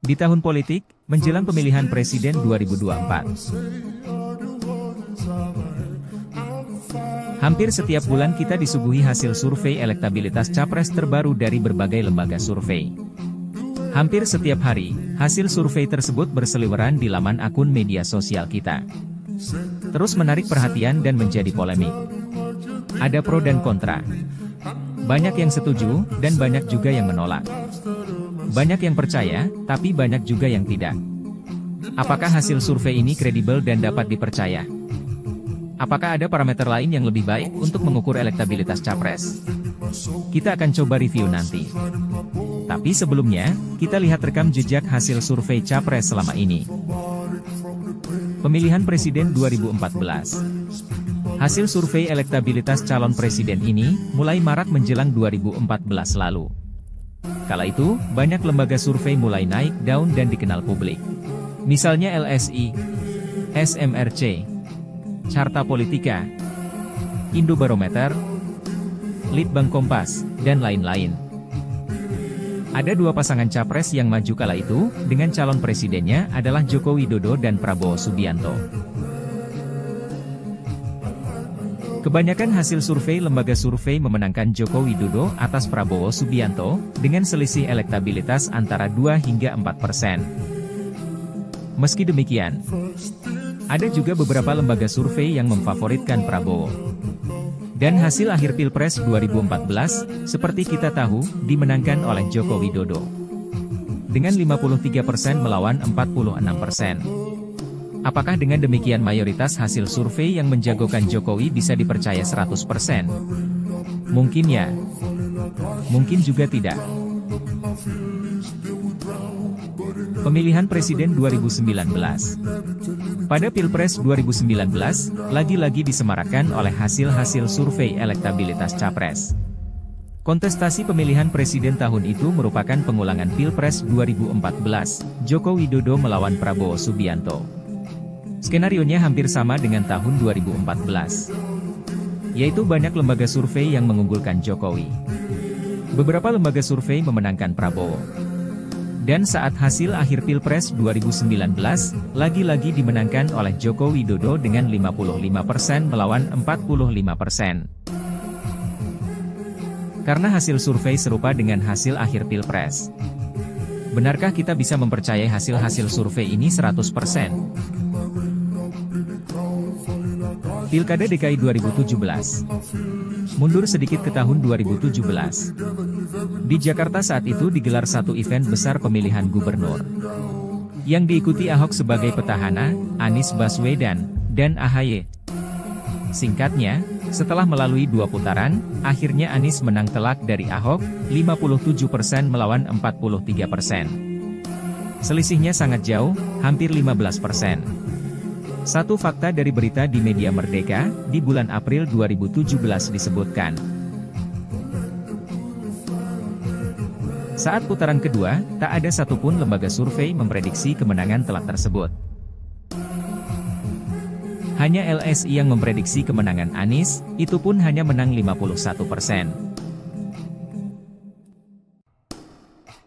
Di tahun politik, menjelang pemilihan presiden 2024. Hampir setiap bulan kita disuguhi hasil survei elektabilitas capres terbaru dari berbagai lembaga survei. Hampir setiap hari, hasil survei tersebut berseliweran di laman akun media sosial kita. Terus menarik perhatian dan menjadi polemik. Ada pro dan kontra. Banyak yang setuju, dan banyak juga yang menolak. Banyak yang percaya, tapi banyak juga yang tidak. Apakah hasil survei ini kredibel dan dapat dipercaya? Apakah ada parameter lain yang lebih baik untuk mengukur elektabilitas capres? Kita akan coba review nanti. Tapi sebelumnya, kita lihat rekam jejak hasil survei capres selama ini. Pemilihan Presiden 2014. Hasil survei elektabilitas calon presiden ini mulai marak menjelang 2014 lalu. Kala itu, banyak lembaga survei mulai naik daun dan dikenal publik. Misalnya LSI, SMRC, Carta Politika, Indobarometer, Litbang Kompas, dan lain-lain. Ada dua pasangan capres yang maju kala itu, dengan calon presidennya adalah Joko Widodo dan Prabowo Subianto. Kebanyakan hasil survei lembaga survei memenangkan Joko Widodo atas Prabowo Subianto, dengan selisih elektabilitas antara 2 hingga 4%. Meski demikian, ada juga beberapa lembaga survei yang memfavoritkan Prabowo. Dan hasil akhir Pilpres 2014, seperti kita tahu, dimenangkan oleh Joko Widodo. Dengan 53% melawan 46%. Apakah dengan demikian mayoritas hasil survei yang menjagokan Jokowi bisa dipercaya 100%? Mungkin ya. Mungkin juga tidak. Pemilihan Presiden 2019. Pada Pilpres 2019, lagi-lagi disemarakan oleh hasil-hasil survei elektabilitas capres. Kontestasi pemilihan presiden tahun itu merupakan pengulangan Pilpres 2014, Joko Widodo melawan Prabowo Subianto. Skenarionya hampir sama dengan tahun 2014. Yaitu banyak lembaga survei yang mengunggulkan Jokowi. Beberapa lembaga survei memenangkan Prabowo. Dan saat hasil akhir Pilpres 2019, lagi-lagi dimenangkan oleh Joko Widodo dengan 55% melawan 45%. Karena hasil survei serupa dengan hasil akhir Pilpres. Benarkah kita bisa mempercayai hasil-hasil survei ini 100%? Pilkada DKI 2017. Mundur sedikit ke tahun 2017. Di Jakarta saat itu digelar satu event besar pemilihan gubernur. Yang diikuti Ahok sebagai petahana, Anies Baswedan, dan AHY. Singkatnya, setelah melalui 2 putaran, akhirnya Anies menang telak dari Ahok, 57% melawan 43%. Selisihnya sangat jauh, hampir 15%. Satu fakta dari berita di media Merdeka, di bulan April 2017 disebutkan. Saat putaran kedua, tak ada satupun lembaga survei memprediksi kemenangan telak tersebut. Hanya LSI yang memprediksi kemenangan Anies, itu pun hanya menang 51%.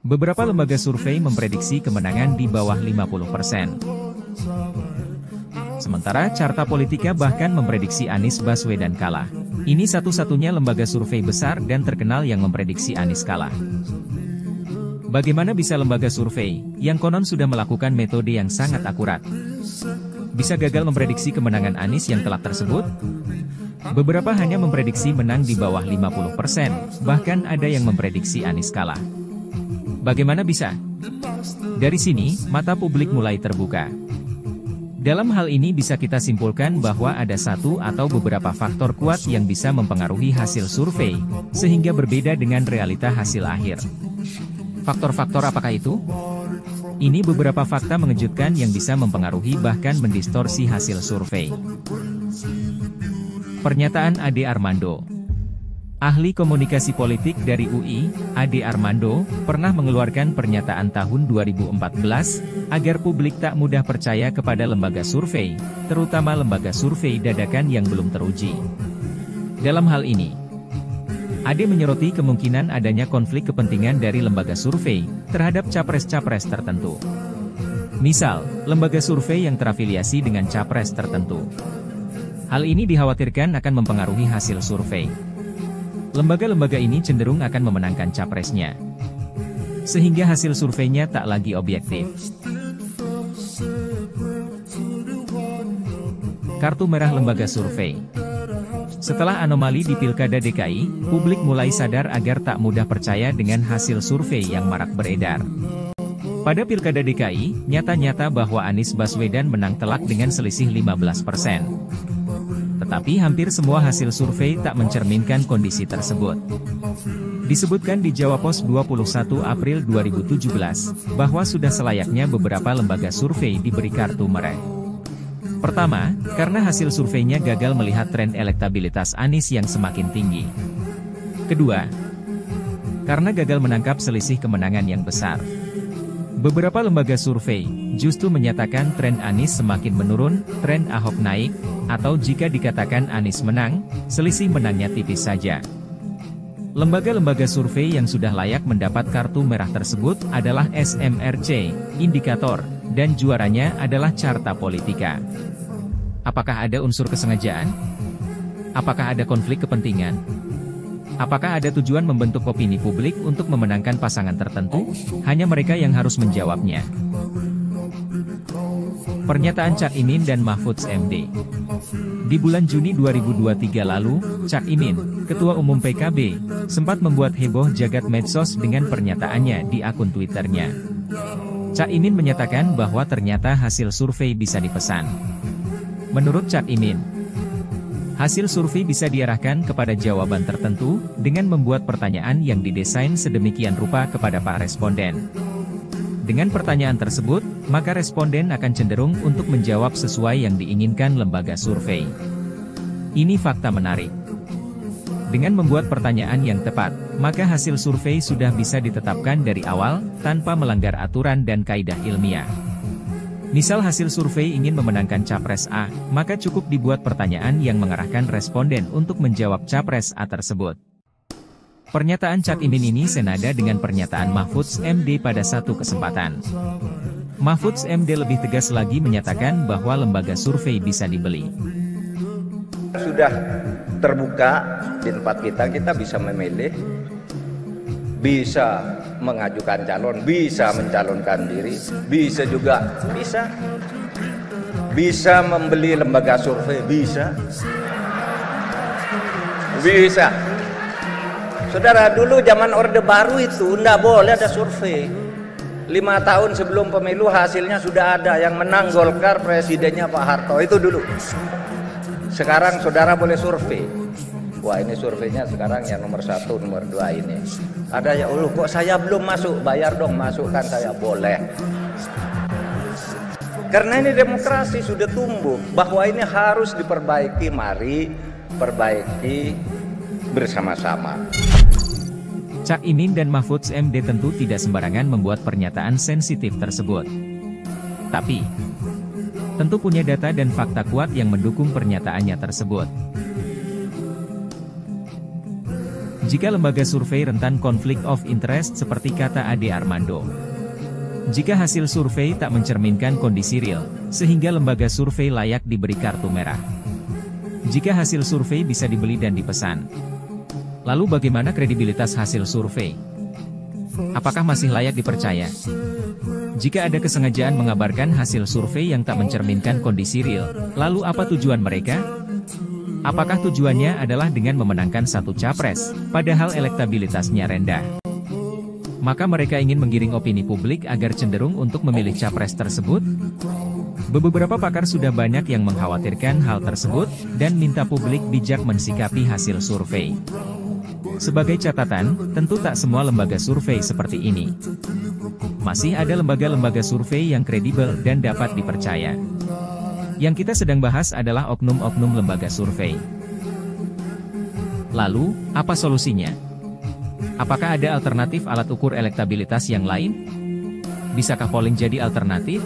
Beberapa lembaga survei memprediksi kemenangan di bawah 50%. Sementara Carta Politika bahkan memprediksi Anies Baswedan kalah. Ini satu-satunya lembaga survei besar dan terkenal yang memprediksi Anies kalah. Bagaimana bisa lembaga survei, yang konon sudah melakukan metode yang sangat akurat, bisa gagal memprediksi kemenangan Anies yang telak tersebut? Beberapa hanya memprediksi menang di bawah 50%, bahkan ada yang memprediksi Anies kalah. Bagaimana bisa? Dari sini, mata publik mulai terbuka. Dalam hal ini bisa kita simpulkan bahwa ada satu atau beberapa faktor kuat yang bisa mempengaruhi hasil survei, sehingga berbeda dengan realita hasil akhir. Faktor-faktor apakah itu? Ini beberapa fakta mengejutkan yang bisa mempengaruhi bahkan mendistorsi hasil survei. Pernyataan Ade Armando. Ahli komunikasi politik dari UI, Ade Armando, pernah mengeluarkan pernyataan tahun 2014, agar publik tak mudah percaya kepada lembaga survei, terutama lembaga survei dadakan yang belum teruji. Dalam hal ini, Ade menyoroti kemungkinan adanya konflik kepentingan dari lembaga survei terhadap capres-capres tertentu. Misal, lembaga survei yang terafiliasi dengan capres tertentu. Hal ini dikhawatirkan akan mempengaruhi hasil survei. Lembaga-lembaga ini cenderung akan memenangkan capresnya, sehingga hasil surveinya tak lagi objektif. Kartu merah lembaga survei. Setelah anomali di Pilkada DKI, publik mulai sadar agar tak mudah percaya dengan hasil survei yang marak beredar. Pada Pilkada DKI, nyata-nyata bahwa Anies Baswedan menang telak dengan selisih 15%. Tetapi hampir semua hasil survei tak mencerminkan kondisi tersebut. Disebutkan di Jawa Pos 21 April 2017, bahwa sudah selayaknya beberapa lembaga survei diberi kartu merah. Pertama, karena hasil surveinya gagal melihat tren elektabilitas Anies yang semakin tinggi. Kedua, karena gagal menangkap selisih kemenangan yang besar. Beberapa lembaga survei justru menyatakan tren Anies semakin menurun, tren Ahok naik, atau jika dikatakan Anies menang, selisih menangnya tipis saja. Lembaga-lembaga survei yang sudah layak mendapat kartu merah tersebut adalah SMRC, Indikator, dan juaranya adalah Carta Politika. Apakah ada unsur kesengajaan? Apakah ada konflik kepentingan? Apakah ada tujuan membentuk opini publik untuk memenangkan pasangan tertentu? Hanya mereka yang harus menjawabnya. Pernyataan Cak Imin dan Mahfudz MD. Di bulan Juni 2023 lalu, Cak Imin, Ketua Umum PKB, sempat membuat heboh jagat medsos dengan pernyataannya di akun Twitternya. Cak Imin menyatakan bahwa ternyata hasil survei bisa dipesan. Menurut Cak Imin, hasil survei bisa diarahkan kepada jawaban tertentu dengan membuat pertanyaan yang didesain sedemikian rupa kepada para responden. Dengan pertanyaan tersebut, maka responden akan cenderung untuk menjawab sesuai yang diinginkan lembaga survei. Ini fakta menarik. Dengan membuat pertanyaan yang tepat, maka hasil survei sudah bisa ditetapkan dari awal, tanpa melanggar aturan dan kaidah ilmiah. Misal hasil survei ingin memenangkan Capres A, maka cukup dibuat pertanyaan yang mengarahkan responden untuk menjawab Capres A tersebut. Pernyataan Cak Imin ini senada dengan pernyataan Mahfudz MD pada satu kesempatan. Mahfudz MD lebih tegas lagi menyatakan bahwa lembaga survei bisa dibeli. Sudah terbuka di tempat kita bisa memilih, bisa mengajukan calon, bisa mencalonkan diri, bisa membeli lembaga survei, bisa. Saudara, dulu zaman Orde Baru itu enggak boleh ada survei. 5 tahun sebelum pemilu hasilnya sudah ada, yang menang Golkar, presidennya Pak Harto, itu dulu. Sekarang saudara boleh survei. Wah, ini surveinya sekarang yang nomor 1, nomor 2 ini. Ada ya, kok saya belum masuk, bayar dong, masukkan saya, boleh. Karena ini demokrasi sudah tumbuh, bahwa ini harus diperbaiki, mari perbaiki bersama-sama. Cak Imin dan Mahfudz MD tentu tidak sembarangan membuat pernyataan sensitif tersebut. Tapi, tentu punya data dan fakta kuat yang mendukung pernyataannya tersebut. Jika lembaga survei rentan konflik of interest seperti kata Ade Armando. Jika hasil survei tak mencerminkan kondisi real, sehingga lembaga survei layak diberi kartu merah. Jika hasil survei bisa dibeli dan dipesan. Lalu bagaimana kredibilitas hasil survei? Apakah masih layak dipercaya? Jika ada kesengajaan mengabarkan hasil survei yang tak mencerminkan kondisi real, lalu apa tujuan mereka? Apakah tujuannya adalah dengan memenangkan satu capres, padahal elektabilitasnya rendah? Maka mereka ingin menggiring opini publik agar cenderung untuk memilih capres tersebut? Beberapa pakar sudah banyak yang mengkhawatirkan hal tersebut, dan minta publik bijak mensikapi hasil survei. Sebagai catatan, tentu tak semua lembaga survei seperti ini. Masih ada lembaga-lembaga survei yang kredibel dan dapat dipercaya. Yang kita sedang bahas adalah oknum-oknum lembaga survei. Lalu, apa solusinya? Apakah ada alternatif alat ukur elektabilitas yang lain? Bisakah polling jadi alternatif?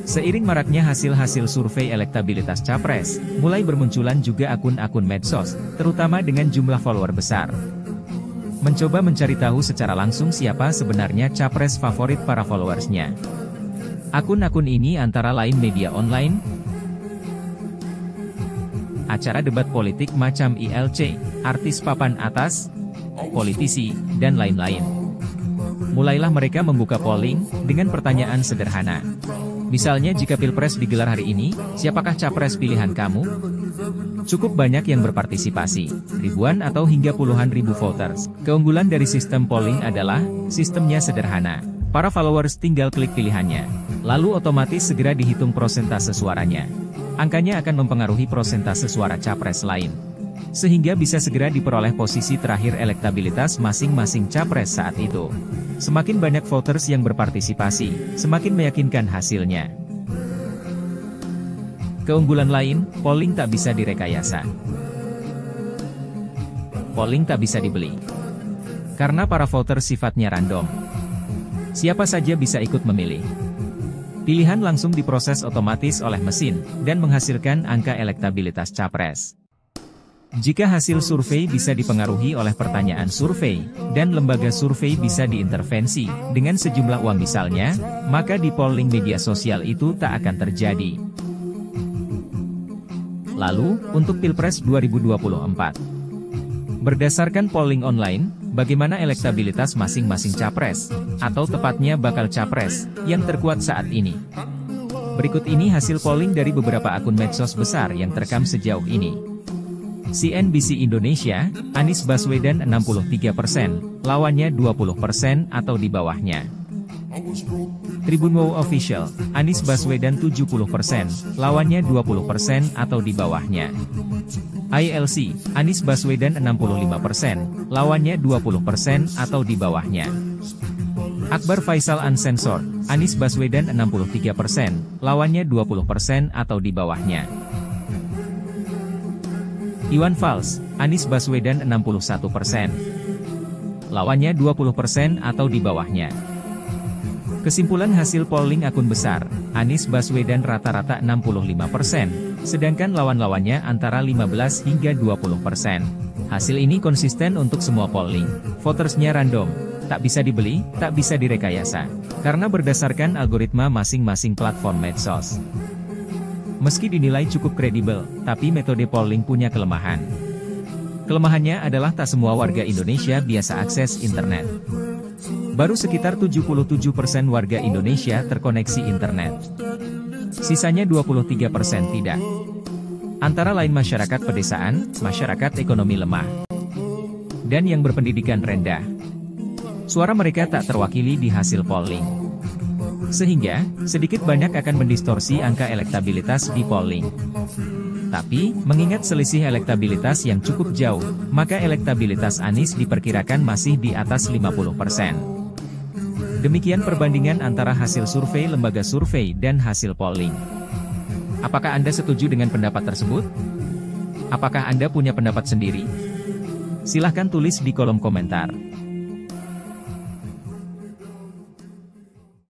Seiring maraknya hasil-hasil survei elektabilitas capres, mulai bermunculan juga akun-akun medsos, terutama dengan jumlah follower besar. mencoba mencari tahu secara langsung siapa sebenarnya capres favorit para followersnya. Akun-akun ini antara lain media online, acara debat politik macam ILC, artis papan atas, politisi, dan lain-lain. Mulailah mereka membuka polling dengan pertanyaan sederhana. Misalnya jika Pilpres digelar hari ini, siapakah capres pilihan kamu? Cukup banyak yang berpartisipasi, ribuan atau hingga puluhan ribu voters. Keunggulan dari sistem polling adalah, sistemnya sederhana. Para followers tinggal klik pilihannya, lalu otomatis segera dihitung prosentase suaranya. Angkanya akan mempengaruhi prosentase suara capres lain, sehingga bisa segera diperoleh posisi terakhir elektabilitas masing-masing capres saat itu. Semakin banyak voters yang berpartisipasi, semakin meyakinkan hasilnya. Keunggulan lain, polling tak bisa direkayasa. Polling tak bisa dibeli. Karena para voters sifatnya random. Siapa saja bisa ikut memilih. Pilihan langsung diproses otomatis oleh mesin, dan menghasilkan angka elektabilitas capres. Jika hasil survei bisa dipengaruhi oleh pertanyaan survei, dan lembaga survei bisa diintervensi, dengan sejumlah uang misalnya, maka di polling media sosial itu tak akan terjadi. Lalu, untuk Pilpres 2024. Berdasarkan polling online, bagaimana elektabilitas masing-masing capres, atau tepatnya bakal capres, yang terkuat saat ini. Berikut ini hasil polling dari beberapa akun medsos besar yang terekam sejauh ini. CNBC Indonesia, Anies Baswedan 63%, lawannya 20% atau di bawahnya. Tribun Wow Official, Anies Baswedan 70%, lawannya 20% atau di bawahnya. ILC, Anies Baswedan 65%, lawannya 20% atau di bawahnya. Akbar Faisal Uncensored, Anies Baswedan 63%, lawannya 20% atau di bawahnya. Iwan Fals, Anies Baswedan 61%, lawannya 20% atau di bawahnya. Kesimpulan hasil polling akun besar, Anies Baswedan rata-rata 65%, sedangkan lawan-lawannya antara 15 hingga 20%. Hasil ini konsisten untuk semua polling, votersnya random, tak bisa dibeli, tak bisa direkayasa, karena berdasarkan algoritma masing-masing platform medsos. Meski dinilai cukup kredibel, tapi metode polling punya kelemahan. Kelemahannya adalah tak semua warga Indonesia biasa akses internet. Baru sekitar 77% warga Indonesia terkoneksi internet. Sisanya 23% tidak. Antara lain masyarakat pedesaan, masyarakat ekonomi lemah, dan yang berpendidikan rendah. Suara mereka tak terwakili di hasil polling. Sehingga, sedikit banyak akan mendistorsi angka elektabilitas di polling. Tapi, mengingat selisih elektabilitas yang cukup jauh, maka elektabilitas Anies diperkirakan masih di atas 50%. Demikian perbandingan antara hasil survei lembaga survei dan hasil polling. Apakah Anda setuju dengan pendapat tersebut? Apakah Anda punya pendapat sendiri? Silahkan tulis di kolom komentar.